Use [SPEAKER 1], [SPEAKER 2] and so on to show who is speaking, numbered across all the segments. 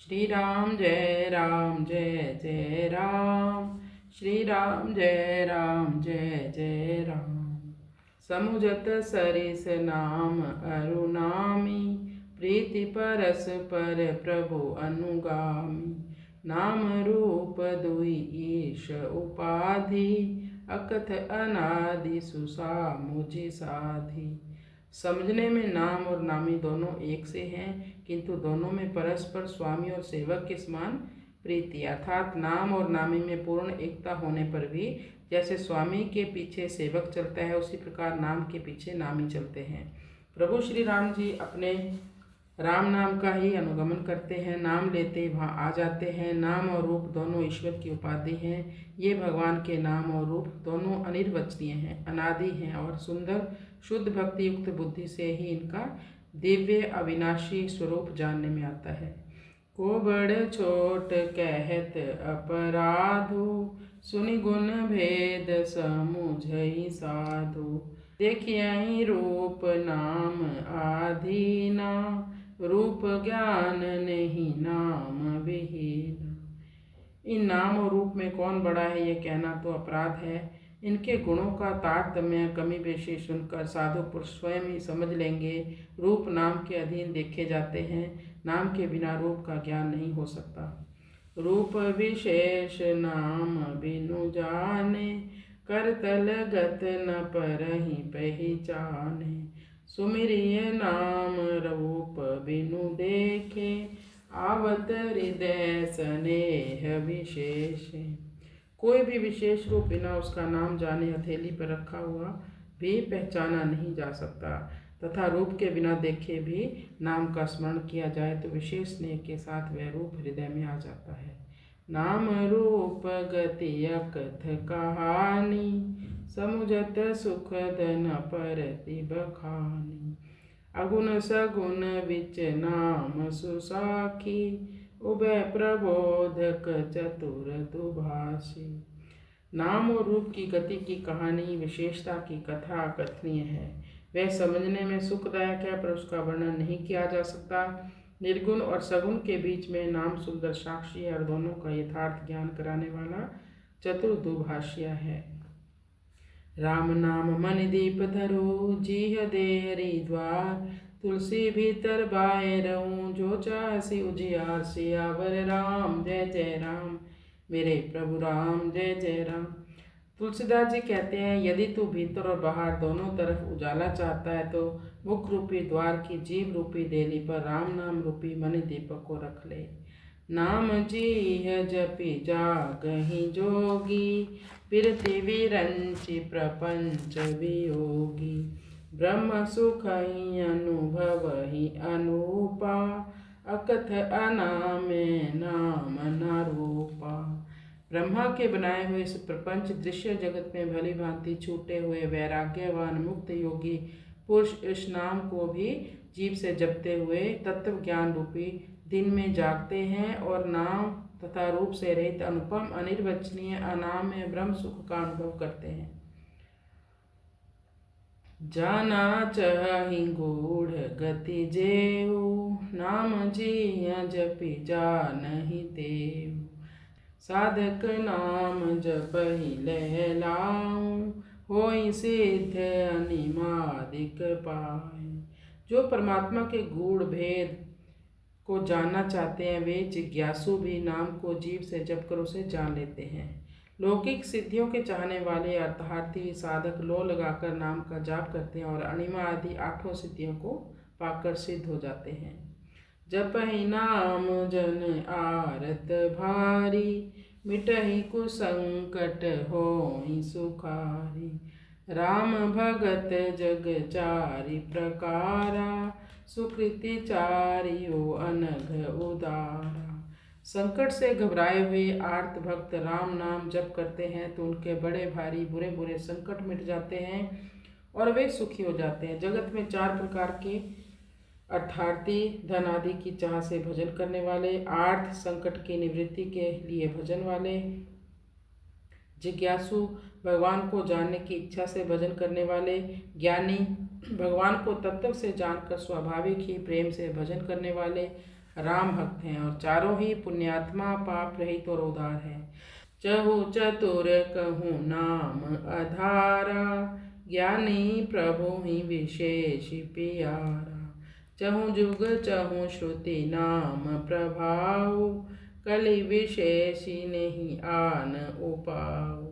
[SPEAKER 1] श्री राम जय जय राम। श्री राम जय जय राम। समुझत सरिस नाम अरुनामी, प्रीति परस पर प्रभु अनुगामी। नाम रूप दुई ईश उपाधि, अकथ अनादि सुसा मुझि साधि। समझने में नाम और नामी दोनों एक से हैं, किंतु दोनों में परस्पर स्वामी और सेवक के समान प्रीति, अर्थात नाम और नामी में पूर्ण एकता होने पर भी जैसे स्वामी के पीछे सेवक चलता है, उसी प्रकार नाम के पीछे नामी चलते हैं। प्रभु श्री राम जी अपने राम नाम का ही अनुगमन करते हैं, नाम लेते वहाँ आ जाते हैं। नाम और रूप दोनों ईश्वर की उपाधि हैं। ये भगवान के नाम और रूप दोनों अनिर्वचनीय हैं, अनादि हैं और सुंदर शुद्ध भक्ति युक्त बुद्धि से ही इनका दिव्य अविनाशी स्वरूप जानने में आता है। को बड़ छोट कहत अपराधो, सुनि गुण भेद समुझई साधु। देखियहि रूप नाम आधीना, रूप ज्ञान नहीं नाम विहीन। इन नाम और रूप में कौन बड़ा है ये कहना तो अपराध है। इनके गुणों का तारतम्य कमी बेशी सुनकर साधु पुरुष स्वयं ही समझ लेंगे। रूप नाम के अधीन देखे जाते हैं, नाम के बिना रूप का ज्ञान नहीं हो सकता। रूप विशेष नाम बिनु जाने, करतल गत न परहि पहचाने। सुमिरिय नाम रूप बिनु देखे, आवत हृदय स्नेह विशेष। कोई भी विशेष रूप बिना उसका नाम जाने हथेली पर रखा हुआ भी पहचाना नहीं जा सकता, तथा रूप के बिना देखे भी नाम का स्मरण किया जाए तो विशेष स्नेह के साथ वह रूप हृदय में आ जाता है। नाम रूप गति अकथ कहानी, समुझत सुखद न परति बखानी। अगुण सगुण विच नाम सुसाखी, उभय प्रबोधक चतुर दुभाषी। नाम और रूप की गति की कहानी, विशेषता की कथा कथनीय है। वह समझने में सुखदायक है, पर उसका वर्णन नहीं किया जा सकता। निर्गुण और सगुण के बीच में नाम सुंदर साक्षी है और दोनों का यथार्थ ज्ञान कराने वाला चतुर दुभाषिया है। राम नाम मन दीप धरो, जीह देहरी द्वार। तुलसी भीतर बाए रहूं, जो चाहसी उजियार। सियावर राम जय राम, मेरे प्रभु राम जय राम। तुलसीदास जी कहते हैं, यदि तू भीतर और बाहर दोनों तरफ उजाला चाहता है तो मुख रूपी द्वार की जीव रूपी देली पर राम नाम रूपी मन दीपक को रख ले। नाम जीह जपि जागहि जोगी, बिरति विरंचि प्रपंच वियोगी। ब्रह्म सुखहि अनुभवहि अनूपा, अकथ अनामे नाम न रूपा। ब्रह्मा के बनाए हुए इस प्रपंच दृश्य जगत में भली भांति छूटे हुए वैराग्यवान मुक्त योगी पुरुष इस नाम को भी जीव से जपते हुए तत्व ज्ञान रूपी दिन में जागते हैं और नाम तथा रूप से रहित अनुपम अनिर्वचनीय अनाम्य ब्रह्म सुख का अनुभव करते हैं। जाना चाहि गूढ़ गति जेऊ, नाम जिय जपि जानहि तेऊ। साधक नाम जपहि लहलाऊं, होई सिद्ध अनिमादिक पाए। जो परमात्मा के गूढ़ भेद को जानना चाहते हैं, वे जिज्ञासु भी नाम को जीव से जप कर उसे जान लेते हैं। लौकिक सिद्धियों के चाहने वाले अर्थार्थी साधक लो लगाकर नाम का जाप करते हैं और अणिमा आदि 8 सिद्धियों को पाकर सिद्ध हो जाते हैं। जपहि नाम जन आरत भारी, मिटहि कुसंकट होई सुखारी। राम भगत जग चारि प्रकारा, सुकृति चारियो अनघ उदारा। संकट से घबराए हुए आर्त भक्त राम नाम जप करते हैं तो उनके बड़े भारी बुरे बुरे संकट मिट जाते हैं और वे सुखी हो जाते हैं। जगत में 4 प्रकार के अर्थार्थी, धन आदि की चाह से भजन करने वाले, आर्थ संकट की निवृत्ति के लिए भजन वाले, जिज्ञासु भगवान को जानने की इच्छा से भजन करने वाले, ज्ञानी भगवान को तत्व से जानकर स्वाभाविक ही प्रेम से भजन करने वाले, राम भक्त हैं और चारों ही पुण्यात्मा, पाप रहित और उदार है। चहु चतुर कहूँ नाम अधारा, ज्ञानी प्रभु ही विशेष पियारा। चहु जुग चहु श्रुति नाम प्रभाव, कलि विशेषी नहीं आन उपाव।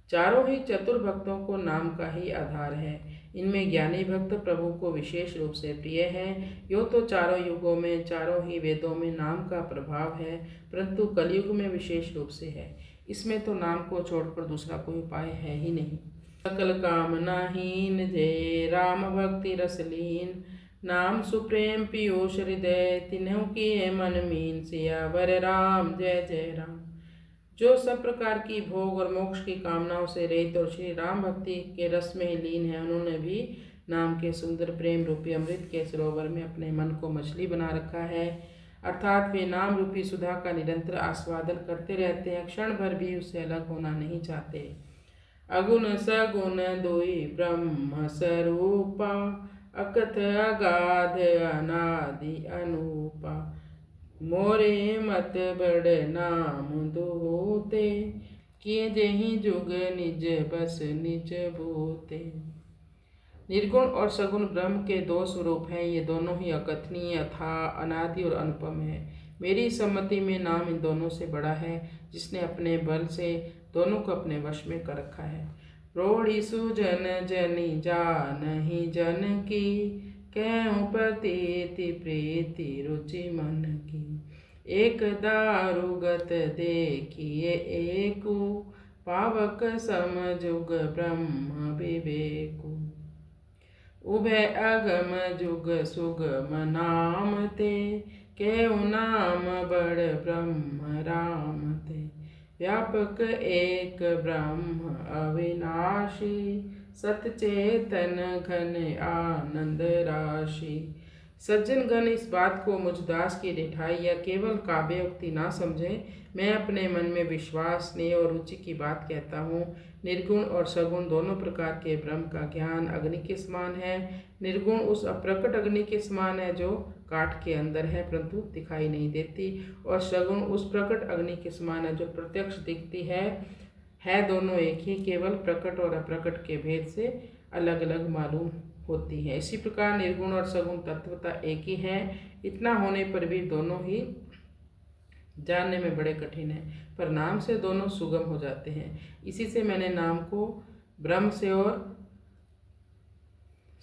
[SPEAKER 1] चारों ही चतुर भक्तों को नाम का ही आधार है। इनमें ज्ञानी भक्त प्रभु को विशेष रूप से प्रिय हैं। यो तो चारों युगों में, चारों ही वेदों में नाम का प्रभाव है, परंतु कलयुग में विशेष रूप से है। इसमें तो नाम को छोड़कर दूसरा कोई उपाय है ही नहीं। सकल कामनाहीन जय राम भक्ति रसलीन, नाम सुप्रेम पीयूष हृदय, तिन्हु किए मन मीन। सियावर राम जय जय राम। जो सब प्रकार की भोग और मोक्ष की कामनाओं से रहित और श्री राम भक्ति के रस में ही लीन है, उन्होंने भी नाम के सुंदर प्रेम रूपी अमृत के सरोवर में अपने मन को मछली बना रखा है। अर्थात वे नाम रूपी सुधा का निरंतर आस्वादन करते रहते हैं, क्षण भर भी उससे अलग होना नहीं चाहते। अगुण सगुण दुई ब्रह्म स्वरूपा, अकथ अगाध अनादि अनूपा। मोरे मत बड़ नाम दोते, किए जेहि जुग निज बस निज बोते। निर्गुण और सगुण ब्रह्म के दो स्वरूप हैं। ये दोनों ही अकथनीय, अथाह, अनादि और अनुपम है। मेरी सम्मति में नाम इन दोनों से बड़ा है, जिसने अपने बल से दोनों को अपने वश में कर रखा है। प्रोढ़ी सुजन जनी जानहि जन की, कहूँ प्रतीति प्रीति रुचि मन की। एक दारुगत देखिए एकु, पावक समजुग ब्रह्म विवेकु। उभय अगम जुग सुगम नाम ते, केहु नाम बड़ ब्रह्म राम ते। व्यापक एक ब्रह्म अविनाशी, सतचेतन घन आनंद राशि। सज्जन गण इस बात को मुझ दास की रिठाई या केवल काव्योक्ति ना समझे। मैं अपने मन में विश्वास, स्नेह और रुचि की बात कहता हूँ। निर्गुण और सगुण दोनों प्रकार के ब्रह्म का ज्ञान अग्नि के समान है। निर्गुण उस अप्रकट अग्नि के समान है जो काठ के अंदर है परंतु दिखाई नहीं देती, और सगुण उस प्रकट अग्नि के समान है जो प्रत्यक्ष दिखती है दोनों एक ही, केवल प्रकट और अप्रकट के भेद से अलग अलग मालूम होती है। इसी प्रकार निर्गुण और सगुण तत्वता एक ही है। इतना होने पर भी दोनों ही जानने में बड़े कठिन है, पर नाम से दोनों सुगम हो जाते हैं। इसी से मैंने नाम को ब्रह्म से और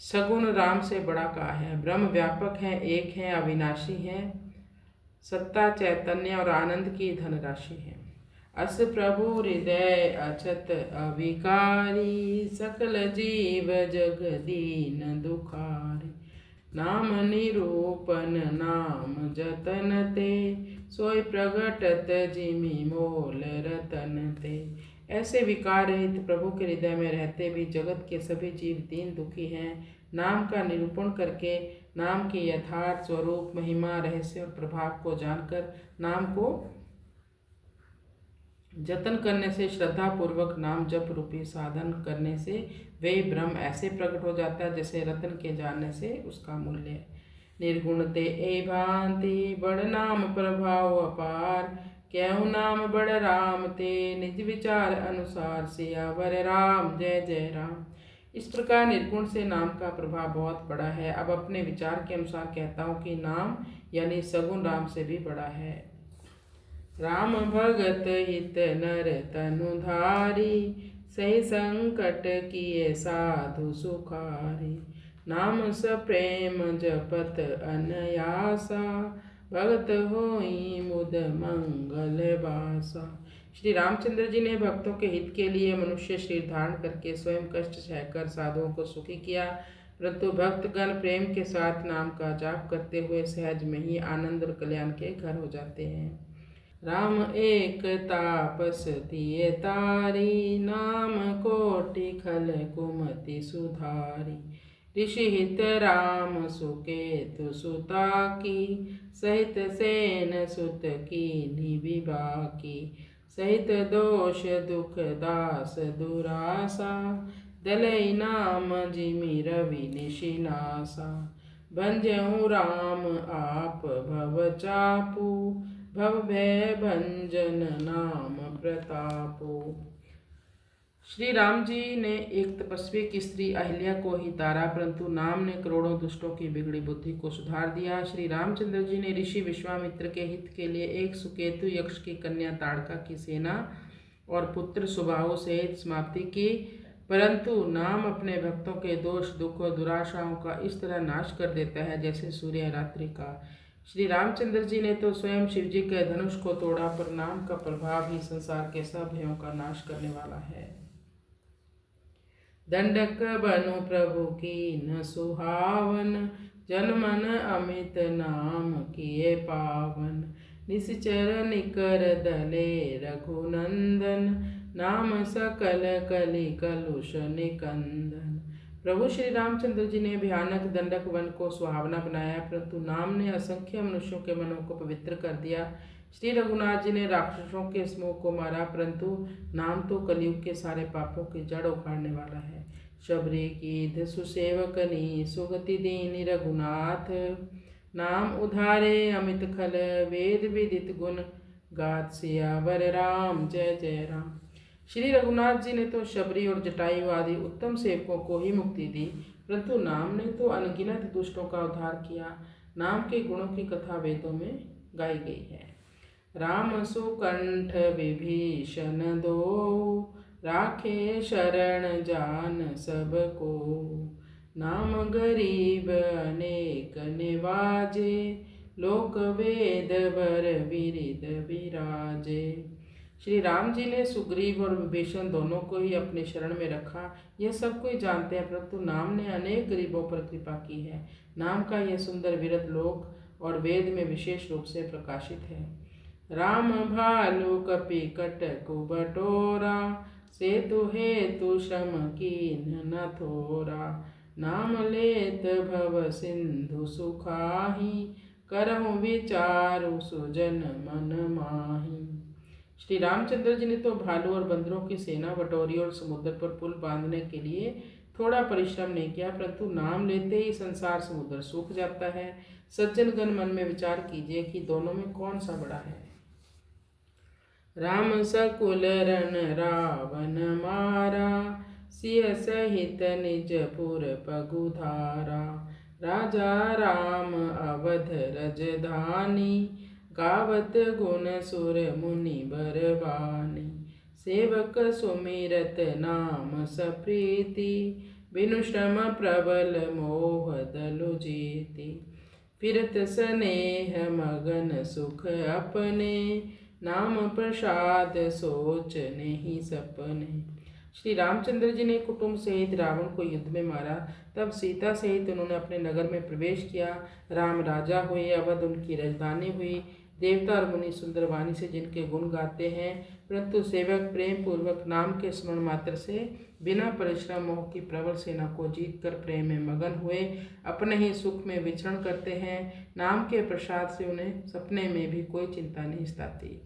[SPEAKER 1] सगुण राम से बड़ा कहा है। ब्रह्म व्यापक है, एक है, अविनाशी है, सत्ता, चैतन्य और आनंद की धनराशि है। अस प्रभु हृदय अछत अविकारी, सकल जीव जग दीन दुखारी। नाम निरूपन नाम जतन ते, सोई प्रगटत जिमि मोल रतन ते। ऐसे विकार रहित प्रभु के हृदय में रहते भी जगत के सभी जीव दीन दुखी हैं। नाम का निरूपण करके, नाम के यथार्थ स्वरूप, महिमा, रहस्य और प्रभाव को जानकर, नाम को जतन करने से, श्रद्धा पूर्वक नाम जप रूपी साधन करने से वे ब्रह्म ऐसे प्रकट हो जाता है जैसे रत्न के जानने से उसका मूल्य है। निर्गुण ते ए भांति, बड़ नाम प्रभाव अपार। क्यों नाम बड़ राम ते, निज विचार अनुसार। सियावर राम जय जय राम। इस प्रकार निर्गुण से नाम का प्रभाव बहुत बड़ा है। अब अपने विचार के अनुसार कहता हूँ कि नाम यानी सगुण राम से भी बड़ा है। राम भगत हित नर तनुधारी, सही संकट किए साधु सुखारी। नाम सप्रेम जपत अनयासा, भगत होई मुद मंगल बासा। श्री रामचंद्र जी ने भक्तों के हित के लिए मनुष्य शरीर धारण करके स्वयं कष्ट सहकर साधुओं को सुखी किया, परंतु भक्तगण प्रेम के साथ नाम का जाप करते हुए सहज में ही आनंद और कल्याण के घर हो जाते हैं। राम एक तापस दिए तारी, नाम कोटि खल कुमति सुधारी। ऋषि हित राम सुकेतु सुता की, सहित सेन सुत की निविभा की। सहित दोष दुख दास दुरासा, दलई नाम जिमि रवि निशिनासा। भंजहु राम आप भव चापू, भव भय भंजन नाम प्रतापो। श्री राम जी ने एक तपस्वी की स्त्री अहिल्या को ही तारा, परंतु नाम ने करोड़ों दुष्टों की बिगड़ी बुद्धि को सुधार दिया। श्री रामचंद्र जी ने ऋषि विश्वामित्र के हित के लिए एक सुकेतु यक्ष की कन्या ताड़का की सेना और पुत्र सुबाहु सहित समाप्ति की, परंतु नाम अपने भक्तों के दोष दुख और दुराशाओं का इस तरह नाश कर देता है जैसे सूर्य रात्रि का। श्री रामचंद्र जी ने तो स्वयं शिव जी के धनुष को तोड़ा, पर नाम का प्रभाव ही संसार के सब भयों का नाश करने वाला है। दंडक बनु प्रभु की न सुहावन, जन मन अमित नाम किए पावन। निश्चर निकर दले रघुनंदन, नाम सकल कलि कलुष निकंदन। प्रभु श्री रामचंद्र जी ने भयानक दंडक वन को सुहावना बनाया, परंतु नाम ने असंख्य मनुष्यों के मनों को पवित्र कर दिया। श्री रघुनाथ जी ने राक्षसों के समूह को मारा, परंतु नाम तो कलयुग के सारे पापों की जड़ उखाड़ने वाला है। शबरी की सुसेवकनी सुगति दीनी रघुनाथ, नाम उधारे अमित खल वेद विदित गुण, गात सियावर राम जय जय राम। श्री रघुनाथ जी ने तो शबरी और जटायु आदि उत्तम सेवकों को ही मुक्ति दी, परंतु नाम ने तो अनगिनत दुष्टों का उद्धार किया। नाम के गुणों की कथा वेदों में गाई गई है। राम सुकंठ विभीषण दो, राखे शरण जान सबको। नाम गरीब अनेक निवाजे, लोक वेद बर विरिद विराजे। श्री राम जी ने सुग्रीव और विभीषण दोनों को ही अपने शरण में रखा, यह सब कोई जानते हैं, परंतु नाम ने अनेक गरीबों पर कृपा की है। नाम का यह सुंदर विरत लोक और वेद में विशेष रूप से प्रकाशित है। राम भालु कपि कटकु बटोरा, सेतु हेतु श्रम कीन न थोरा। नाम लेत भव सिंधु सुखाही, करहु विचारु सुजन मन माही। श्री रामचंद्र जी ने तो भालू और बंदरों की सेना बटोरी और समुद्र पर पुल बांधने के लिए थोड़ा परिश्रम नहीं किया, परंतु नाम लेते ही संसार समुद्र सूख जाता है। सज्जनगण मन में विचार कीजिए कि दोनों में कौन सा बड़ा है। राम सकुल रण रावण मारा, सिय सहित निजपुर पगुधारा। राजा राम अवध रजधानी, गावत गुण सुर मुनि बरबानी। सेवक सुमिरत नाम सप्रीति, बिनु श्रम प्रबल मोह दलु जीति। फिरत स्नेह मगन सुख अपने, नाम प्रसाद सोच नहीं सपने। श्री रामचंद्र जी ने कुटुंब सहित रावण को युद्ध में मारा, तब सीता सहित उन्होंने अपने नगर में प्रवेश किया। राम राजा हुए, अवध उनकी राजधानी हुई। देवता और मुनि सुंदर वाणी से जिनके गुण गाते हैं, परंतु सेवक प्रेम पूर्वक नाम के स्मरण मात्र से बिना परिश्रम मोह की प्रबल सेना को जीतकर प्रेम में मगन हुए अपने ही सुख में विचरण करते हैं। नाम के प्रसाद से उन्हें सपने में भी कोई चिंता नहीं सताती।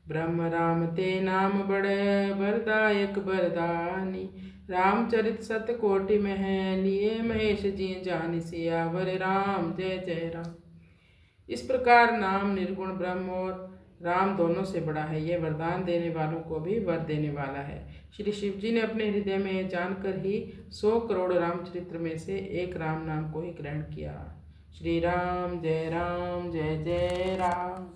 [SPEAKER 1] ब्रह्म राम ते नाम बड़े वरदायक वरदानी, रामचरित सत कोटि में है, लिए महेश जी जानि। सियावर राम जय जय राम। इस प्रकार नाम निर्गुण ब्रह्म और राम दोनों से बड़ा है। यह वरदान देने वालों को भी वर देने वाला है। श्री शिव जी ने अपने हृदय में जानकर ही 100 करोड़ रामचरित्र में से एक राम नाम को ही ग्रहण किया। श्री राम जय जय राम।